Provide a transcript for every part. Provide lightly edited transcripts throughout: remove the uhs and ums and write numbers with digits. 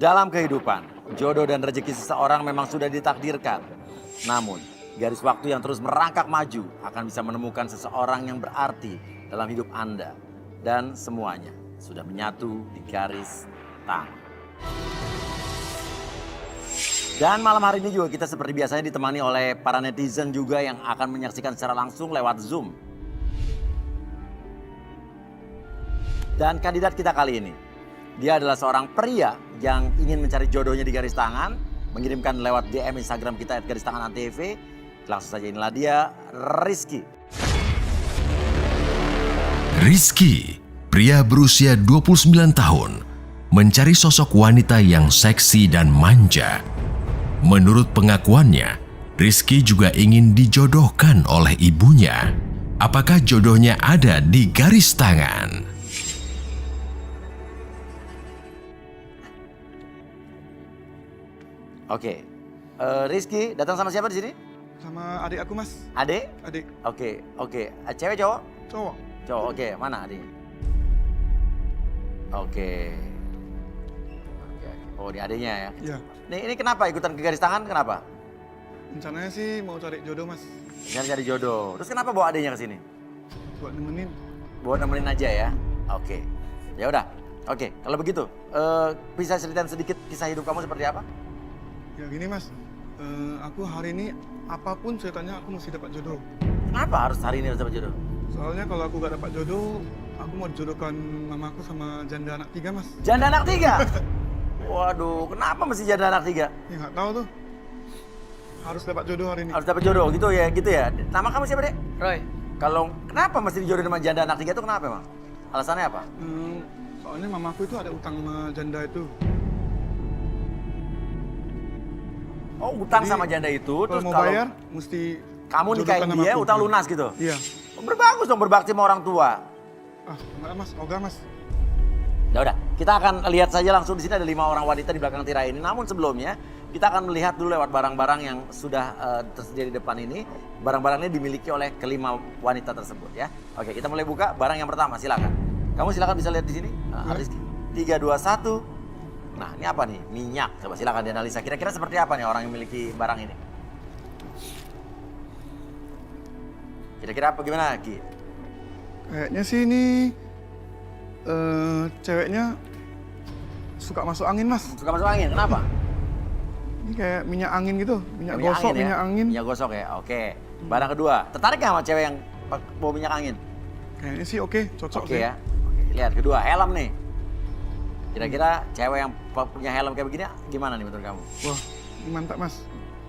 Dalam kehidupan, jodoh dan rezeki seseorang memang sudah ditakdirkan. Namun, garis waktu yang terus merangkak maju akan bisa menemukan seseorang yang berarti dalam hidup Anda. Dan semuanya sudah menyatu di garis tangan. Dan malam hari ini juga kita seperti biasanya ditemani oleh para netizen juga yang akan menyaksikan secara langsung lewat Zoom. Dan kandidat kita kali ini, dia adalah seorang pria yang ingin mencari jodohnya di garis tangan, mengirimkan lewat DM Instagram kita @garistanganantv. Langsung saja, inilah dia, Rizky. Rizky, pria berusia 29 tahun, mencari sosok wanita yang seksi dan manja. Menurut pengakuannya, Rizky juga ingin dijodohkan oleh ibunya. Apakah jodohnya ada di garis tangan? Oke, Rizky datang sama siapa di sini? Sama adik aku, Mas. Adik? Adik. Oke. Cewek cowok? Cowok. Cowok, oke. Mana adiknya? Oke. Oh, ini adiknya ya? Iya. Ini kenapa ikutan ke garis tangan, kenapa? Rencananya sih mau cari jodoh, Mas. Cari jodoh. Terus kenapa bawa adiknya ke sini? Buat nemenin. Buat nemenin aja ya? Oke. Ya udah. Oke, kalau begitu, bisa ceritain sedikit kisah hidup kamu seperti apa? Ya gini, Mas. Aku hari ini apapun ceritanya aku mesti dapat jodoh. Kenapa harus hari ini harus dapat jodoh? Soalnya kalau aku gak dapat jodoh, aku mau dijodohkan mamaku sama janda anak 3, Mas. Janda anak 3? Waduh, kenapa mesti janda anak 3? Ya nggak tahu tuh. Harus dapat jodoh hari ini. Harus dapat jodoh gitu ya? Nama kamu siapa, Dek? Roy, Kalau kenapa mesti dijodohin sama janda anak 3 itu kenapa emang? Alasannya apa? Soalnya mamaku itu ada utang sama janda itu. Oh, utang Jadi, sama janda itu, Kalau terus mau kalau bayar, mesti kamu nikahin jodohkan sama dia, aku. utang lunas gitu? Iya. Oh, berbagus dong, berbakti sama orang tua. Enggak, Mas. Ogah, Mas. Udah, kita akan lihat saja langsung di sini ada 5 orang wanita di belakang tirai ini. Namun sebelumnya, kita akan melihat dulu lewat barang-barang yang sudah tersedia di depan ini. Barang-barang ini dimiliki oleh kelima wanita tersebut ya. Oke, kita mulai buka barang yang pertama, silakan. Kamu silakan bisa lihat di sini. Rizky. 3, 2, 1. Nah, ini apa nih? Minyak. Coba silakan dianalisa. Kira-kira seperti apa nih orang yang memiliki barang ini? Kira-kira apa gimana, Ki? Kayaknya sih ini ceweknya suka masuk angin, Mas. Suka masuk angin, kenapa? Ini kayak minyak angin gitu, minyak Minyak gosok, angin ya? minyak angin. Minyak gosok ya, oke. Barang kedua, tertarik nggak sama cewek yang bawa minyak angin? Kayaknya sih oke, cocok Oke sih. ya. Oke, lihat kedua, helm nih. Kira-kira cewek yang punya helm kayak begini gimana nih menurut kamu? Wah, ini mantap, Mas.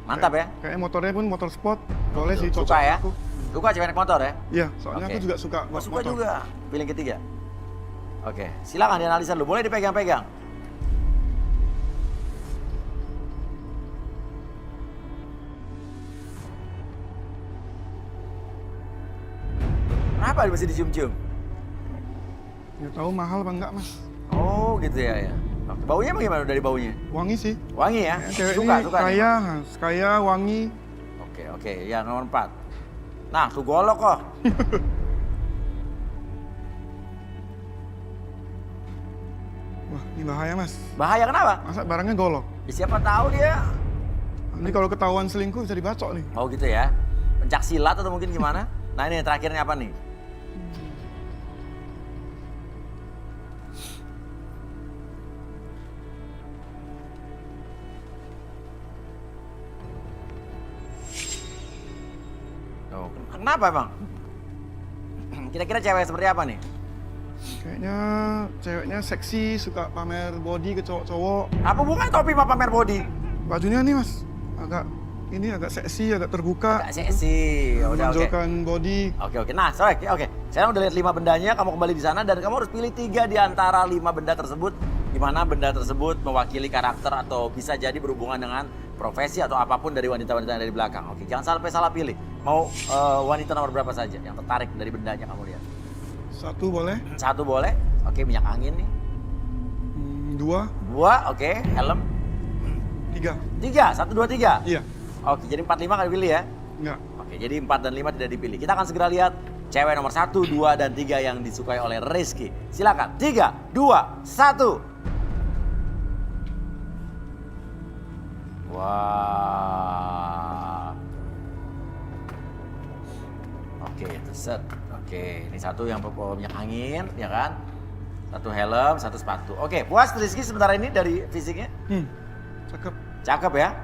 Mantap ya? Kayaknya motornya pun motor sport. Boleh sih, cocok Suka ya? aku. Suka cewek naik motor ya? Iya, soalnya Oke. aku juga suka Oh, suka motor. juga. Pilih yang ketiga. Oke, silakan dianalisa dulu. Boleh dipegang-pegang. Kenapa masih dicium-cium? Ya tahu mahal apa enggak, Mas. Oh gitu ya. Oke, baunya bagaimana dari baunya? Wangi sih. Wangi ya? Kayaknya cewek Suka, ini suka. nih. kaya, kaya, wangi. Oke, ya nomor 4. Nah, aku golok kok. Wah, ini bahaya, Mas. Bahaya kenapa? Masa barangnya golok? Ya, siapa tahu dia. Nanti kalau ketahuan selingkuh bisa dibacok nih. Oh gitu ya. Pencak silat atau mungkin gimana? Nah ini terakhirnya apa nih? Oh, kenapa emang? Kira-kira cewek seperti apa nih? Kayaknya ceweknya seksi, suka pamer body ke cowok-cowok. Apa bukan topi sama pamer body? Bajunya nih, Mas, agak seksi, agak terbuka. Gak sih. Udah oke. Menonjolkan body. Oke. Nah, oke. Sekarang udah lihat 5 bendanya, kamu kembali di sana dan kamu harus pilih 3 di antara 5 benda tersebut. Di mana benda tersebut mewakili karakter atau bisa jadi berhubungan dengan profesi atau apapun dari wanita-wanita yang ada di belakang. Oke, jangan sampai salah pilih. Mau wanita nomor berapa saja yang tertarik dari bendanya kamu lihat? 1 boleh, 1 boleh. Oke, minyak angin nih. 2, 2, oke. Helm. 3. 3, 1, 2, 3. Iya, Oke, jadi 4, 5 kan dipilih ya? enggak. Oke, jadi 4 dan 5 tidak dipilih. Kita akan segera lihat cewek nomor 1, 2, dan 3 yang disukai oleh Rizky. Silakan, 3, 2, 1. Wah. Oke, itu set. Oke, ini satu yang bawa minyak angin, ya kan? Satu helm, satu sepatu. Oke, puas Rizky sebentar ini dari fisiknya? Cakep. Cakep ya?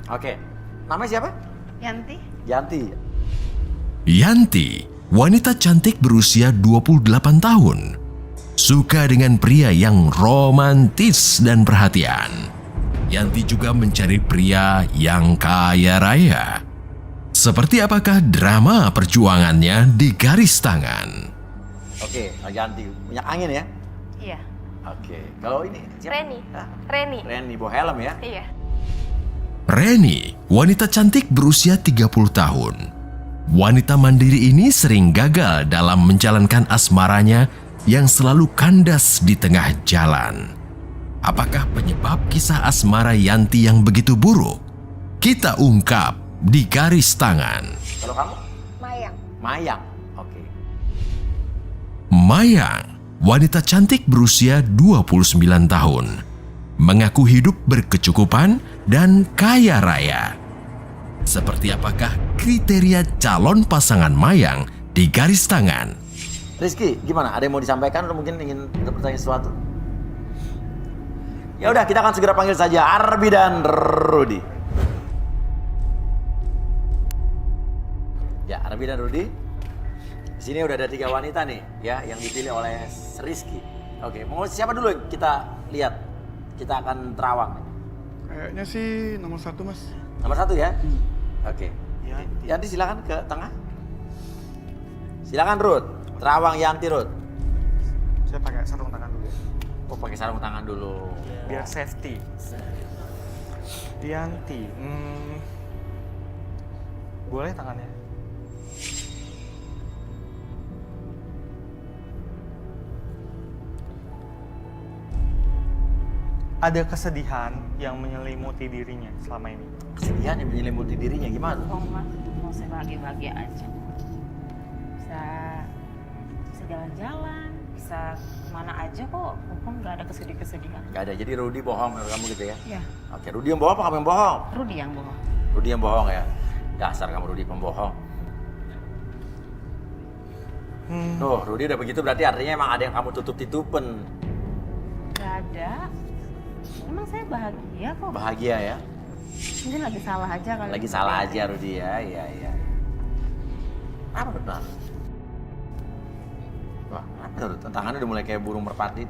Oke. Namanya siapa? Yanti. Yanti. Yanti, wanita cantik berusia 28 tahun. Suka dengan pria yang romantis dan perhatian. Yanti juga mencari pria yang kaya raya. Seperti apakah drama perjuangannya di garis tangan? Oke, Yanti. Minyak angin ya? Iya. Oke. Kalau ini siapa? Reni. Ah, Reni. Reni, bawa helm ya? Iya. Reni, wanita cantik berusia 30 tahun. Wanita mandiri ini sering gagal dalam menjalankan asmaranya yang selalu kandas di tengah jalan. Apakah penyebab kisah asmara Yanti yang begitu buruk? Kita ungkap di garis tangan. Kalau kamu? Mayang. Mayang. Oke. Mayang, wanita cantik berusia 29 tahun. Mengaku hidup berkecukupan dan kaya raya. Seperti apakah kriteria calon pasangan Mayang di garis tangan? Rizky, gimana? Ada yang mau disampaikan atau mungkin ingin bertanya sesuatu? Ya udah, kita akan segera panggil saja Arbi dan Rudi. Ya, Arbi dan Rudi. Di sini udah ada 3 wanita nih, ya, yang dipilih oleh Rizky. Oke, mau siapa dulu yang kita lihat? Kita akan terawang. Kayaknya sih nomor 1 mas. Nomor 1 ya? Oke. Yanti silakan ke tengah. Silakan Rud. Terawang Yanti Rud. Saya pakai sarung tangan dulu. Oh, pakai sarung tangan dulu. Biar safety. Yanti. Boleh tangannya? Ada kesedihan yang menyelimuti dirinya selama ini. Kesedihan yang menyelimuti dirinya gimana? Oh mas, mau saya bahagia-bahagia aja. Bisa jalan-jalan, bisa kemana aja kok. Mumpung nggak ada kesedihan. Gak ada, jadi Rudi bohong menurut kamu gitu ya? Iya. Oke, Rudi yang bohong apa kamu yang bohong? Rudi yang bohong. Rudi yang bohong ya? Dasar kamu Rudi pembohong. Tuh, Rudi udah begitu berarti artinya emang ada yang kamu tutup-tutupin. Nggak ada. Emang saya bahagia kok. Bahagia ya? Mungkin lagi salah aja kali. Lagi salah aja Rudi ya, iya. Apa benar? Wah, apa Rudi? Tangannya udah mulai kayak burung merpati.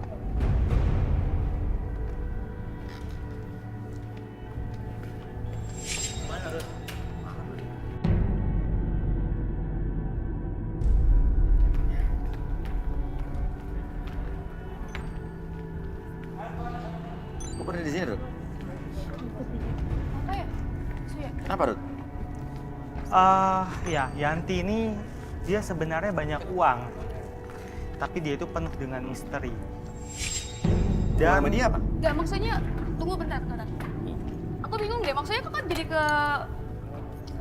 Kok berada di sini, Rud? Kenapa, Rud? Ya, Yanti ini dia sebenarnya banyak uang. Tapi dia itu penuh dengan misteri. Dan sama dia apa? Gak, maksudnya, tunggu bentar. Aku bingung deh, maksudnya kok kan jadi ke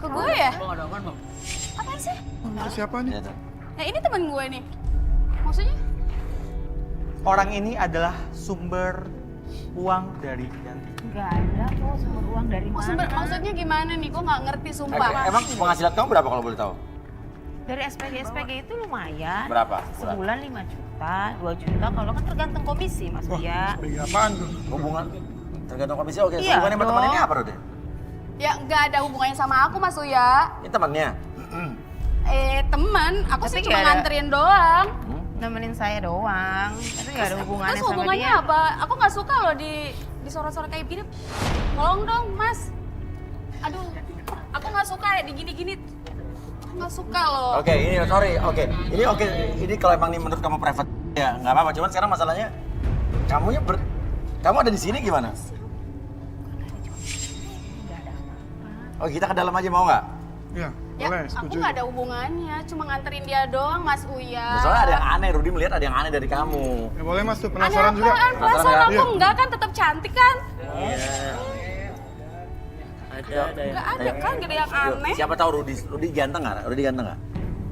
gue ya? Apaan sih? Itu siapa nih? Iya, tuh. Ya ini teman gue nih. Maksudnya? Orang ini adalah sumber uang dari Yanti. Nggak ada kok sumber uang dari mana. Maksudnya gimana nih? Gue nggak ngerti sumpah. Emang penghasilan kamu berapa kalau boleh tahu? Dari SPG itu lumayan. Berapa? Sebulan 5 juta, 2 juta. Kalau kan tergantung komisi Mas Buya. Sebagai apaan tuh? Hubungan tergantung komisi, oke. Iya Hubungannya sama dong. teman ini apa, Rud? Ya nggak ada hubungannya sama aku Mas Uya. Ini temannya. Teman, aku Tapi sih nggak cuma ada. nganterin doang. Nemenin saya doang. Tapi nggak ada hubungannya Terus sama hubungannya dia. apa? Aku nggak suka loh disorot-sorot kayak gini. Tolong dong Mas. Aduh, aku nggak suka ya digini-gini. Aku nggak suka loh. Oke, ini sorry. Oke. Ini oke. Ini kalau emang ini menurut kamu private ya nggak apa-apa. Cuman sekarang masalahnya kamu ada di sini gimana? Nggak ada apa-apa. Oh, kita ke dalam aja mau nggak? Iya, Ya, boleh, aku setuju. nggak ada hubungannya, cuma nganterin dia doang, Mas Uya. Nah, soalnya ada yang aneh. Rudi melihat ada yang aneh dari kamu. Ya boleh mas tuh, Aneh penasaran juga. apaan? Perasaan Penasaran aku ya? enggak kan, tetap cantik kan? Ada Enggak ada kan, gak ada yang Yuk, aneh. siapa tahu Rudi ganteng nggak? Rudi ganteng nggak?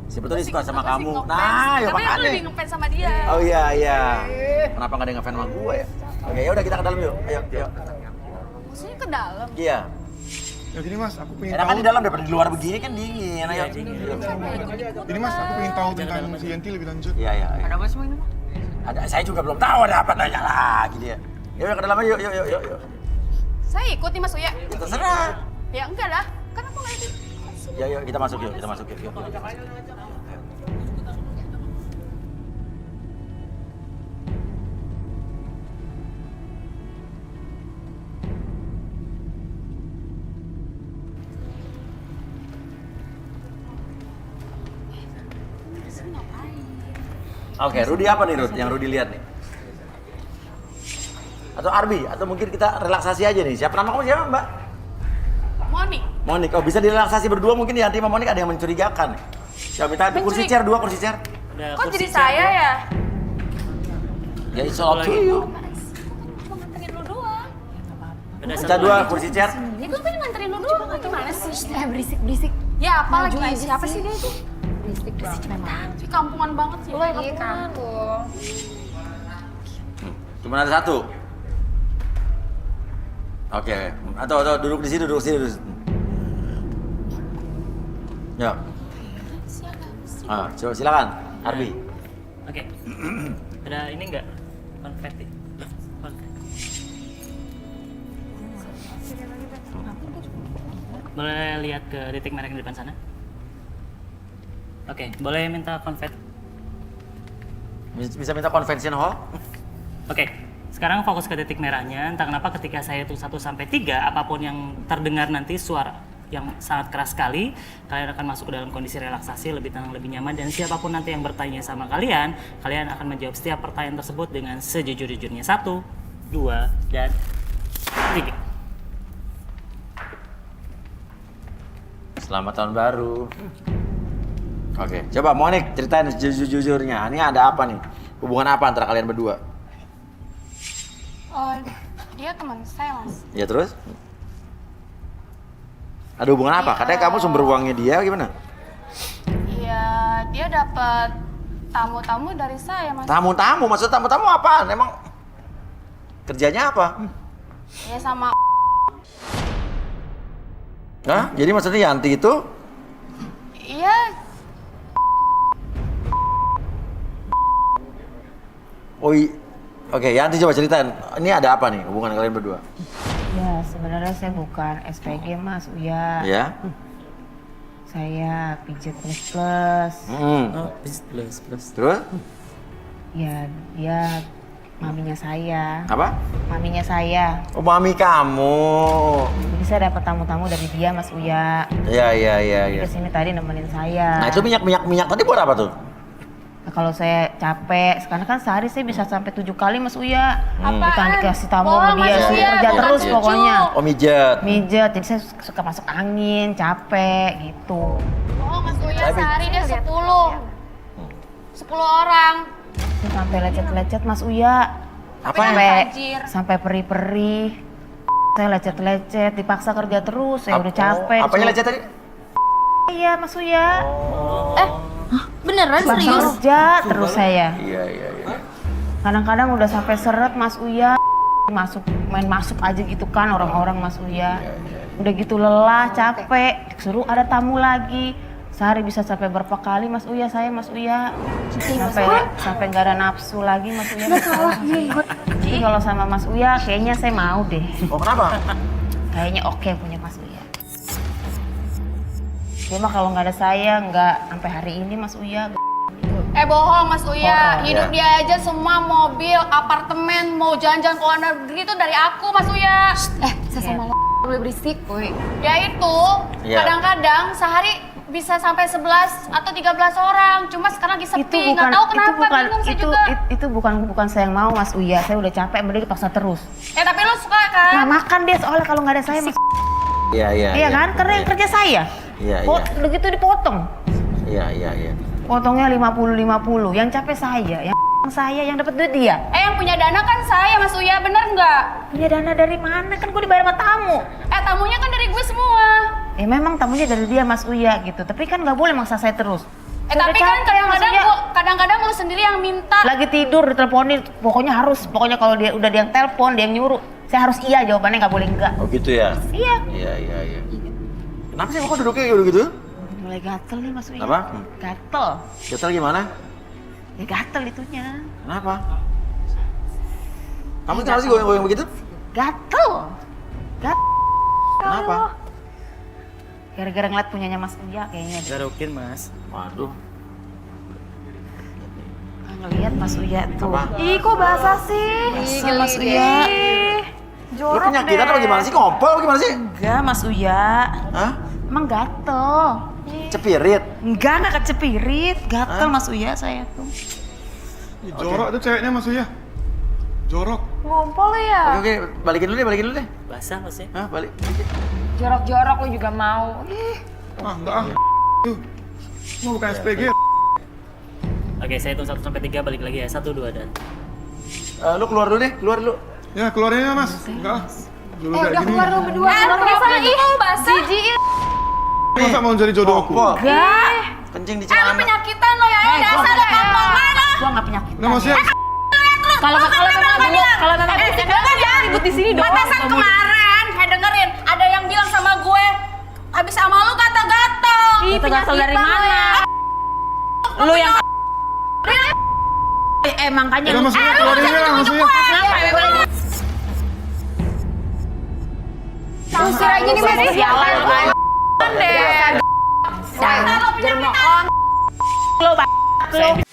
Siapa tahu dia suka sama Aku sih kamu. ngefans. Nah, ya Tapi aku makanya. lebih ngefans sama dia. Oh iya. Kenapa nggak ada yang ngefans sama gue ya? Oke, ya udah kita ke dalam yuk. Ayo. Maksudnya ke dalam? Iya. Ya gini Mas, aku pengen Enak tahu. kan di dalam daripada di luar begini kan dingin. Ayo. Ini Mas, aku pengen tahu tentang si Yanti lebih lanjut. Iya, iya. Ada apa semua ini? Ada, saya juga belum tahu ada apa, nanya lagi dia. Yuk ke dalam aja, yuk. Saya ikut nih Mas Uya. Ya, terserah. Ya enggak lah, kan aku nggak ikut. Yuk, kita masuk yuk. Oke, Rudi apa nih Rud? Yang Rudi lihat nih? Atau Arbi? Atau mungkin kita relaksasi aja nih? Siapa nama kamu siapa Mbak? Monik. Monik. Oh bisa direlaksasi berdua mungkin Yanti sama Monik ada yang mencurigakan. Ya minta kursi chair, 2 kursi chair. Kok jadi saya ya? Ya it's all to you. Mau nganterin lu doang. Minta 2 kursi chair. Ya gue pengen nganterin lu doang. Gimana sih? Berisik. Ya apa Maju lagi? aja Siapa sih. sih dia itu? Berisik memang. Si kampungan banget sih. Iya, kampung. Cuma ada 1. Oke. Atau duduk di sini, duduk di sini. Ya. Coba silakan, Arbi. Oke. Ada ini enggak? Konfeti. Boleh lihat ke titik merah yang di depan sana? Oke, boleh minta konfeti? Bisa minta convention hall? Oke, sekarang fokus ke titik merahnya. Entah kenapa ketika saya hitung 1 sampai 3, apapun yang terdengar nanti suara yang sangat keras sekali, kalian akan masuk ke dalam kondisi relaksasi, lebih tenang, lebih nyaman, dan siapapun nanti yang bertanya sama kalian, kalian akan menjawab setiap pertanyaan tersebut dengan sejujur-jujurnya. 1, 2, dan 3. Selamat tahun baru. Oke, coba Monik ceritain jujur-jujurnya. Ini ada apa nih? Hubungan apa antara kalian berdua? Oh, dia teman saya Mas. Ya terus? Ada hubungan apa? Katanya kamu sumber uangnya dia gimana? Iya, dia dapat tamu-tamu dari saya Mas. Tamu-tamu? Maksud tamu-tamu apaan? Emang kerjanya apa? Ya sama. Hah? Jadi maksudnya Yanti itu? Iya. Oke, Yanti coba ceritain. Ini ada apa nih hubungan kalian berdua? Ya, sebenarnya saya bukan SPG Mas Uya. Ya? Saya pijat plus. Oh, plus. Terus? Ya, dia maminya saya. Apa? Maminya saya. Oh, mami kamu. Jadi saya dapat tamu-tamu dari dia Mas Uya. Iya. Dia kesini tadi nemenin saya. Nah, itu minyak tadi buat apa tuh? Nah, kalau saya capek, sekarang kan sehari saya bisa sampai 7 kali Mas Uya. Apaan? Kita dikasih tamu Bohong, sama dia, Mas suruh Uya, kerja bukan terus cucu. pokoknya. Oh, mijet. Mijet, jadi saya suka masuk angin, capek gitu. Oh, Mas Uya sehari dia 10 orang. Saya sampai lecet-lecet Mas Uya. Apa yang Sampai tajir? sampai perih-perih. Saya lecet-lecet, dipaksa kerja terus. Saya udah capek. Apanya lecet tadi? Iya Mas Uya. Beneran Dipaksa kerja terus saya. Iya. Kadang-kadang udah sampai seret Mas Uya. Main masuk aja gitu kan orang-orang Mas Uya. Udah gitu lelah, capek. Disuruh ada tamu lagi. Sehari bisa sampai berapa kali Mas Uya, Mas Uya. Sampai nggak ada nafsu lagi Mas Uya. Jadi kalau sama Mas Uya kayaknya saya mau deh. Oh, kenapa? Kayaknya oke punya Mas Uya. Cuma kalau nggak ada saya nggak sampai hari ini Mas Uya. Bohong Mas Uya, Bohong, hidup dia aja semua mobil, apartemen, mau jalan-jalan ke luar negeri itu dari aku Mas Uya. Saya sama Boleh berisik, woi. Dia itu Iya. kadang-kadang sehari bisa sampai 11 atau 13 orang. Cuma sekarang lagi sepi, nggak tahu kenapa, bingung saya juga. itu bukan saya yang mau Mas Uya. Saya udah capek, beli dipaksa terus. Tapi lo suka kan? Nah makan dia soalnya kalau nggak ada saya Mas. Iya. Iya kan? Karena yang kerja saya. Iya. Udah gitu dipotong. Iya. Potongnya 50-50. Yang capek saya, yang dapat duit dia. Yang punya dana kan saya Mas Uya, bener nggak? Punya dana dari mana? Kan gue dibayar sama tamu. Tamunya kan dari gue semua. Ya memang tamunya dari dia Mas Uya gitu. Tapi kan nggak boleh maksa saya terus. Saya Tapi udah kan capek, Mas Uya. kadang-kadang lo sendiri yang minta. Lagi tidur diteleponin, pokoknya kalau dia udah dia yang telepon, dia yang nyuruh. Saya harus iya jawabannya, nggak boleh enggak. Oh gitu ya? Iya. Iya. Kenapa sih kok duduknya kayak gitu? Mulai gatel nih Mas Uya. Apa? Gatel. Gatel gimana? Ya gatel itunya. Kenapa? Kamu kenapa sih goyang-goyang begitu? Gatel. Gatel. Kenapa? Gara-gara ngeliat punyanya Mas Uya kayaknya. Garukin mas. Waduh. Ngeliat Mas Uya tuh. Apa? Ih, kok basah sih? Masa Mas Uya? Lu penyakitan apa gimana sih? Ngompol apa gimana sih? Enggak Mas Uya. Hah? Emang gatel. Cepirit? Enggak kecepirit. Gatel Mas Uya saya tuh. Ih, jorok tuh ceweknya Mas Uya. Jorok. Ngompol lu ya? Oke, balikin dulu deh. Basah masnya. Hah, balik. Jorok-jorok lu juga mau. Ih, Ah, enggak ah. Tuh. Mau bukan SPG. Oke, saya hitung 1 sampai 3 balik lagi ya. 1 2 dan. Lu keluar dulu deh, keluar dulu. Ya, keluarin ya Mas. Enggak ah. Dulu kayak udah gini. keluar lu berdua. Keluar sana, ih, basah. Jijiin. Masa mau jadi jodoh aku? Ngompol. Enggak. Kencing di Lu celana. penyakitan lo ya, dasar lo kampungan lo. Gua nggak penyakitan. Nah, Mas ya. Kalau memang Ribut di sini dong. Pantesan kemarin, dengerin, ada yang bilang sama gue, habis sama lu gatal-gatal. Ih, gatel dari mana? Lu yang makanya Udah lu Mas Uya, keluarin ya Mas Uya. Usir aja nih, Mas. sialan lu kan. Dasar lo penyakitan. Lu lu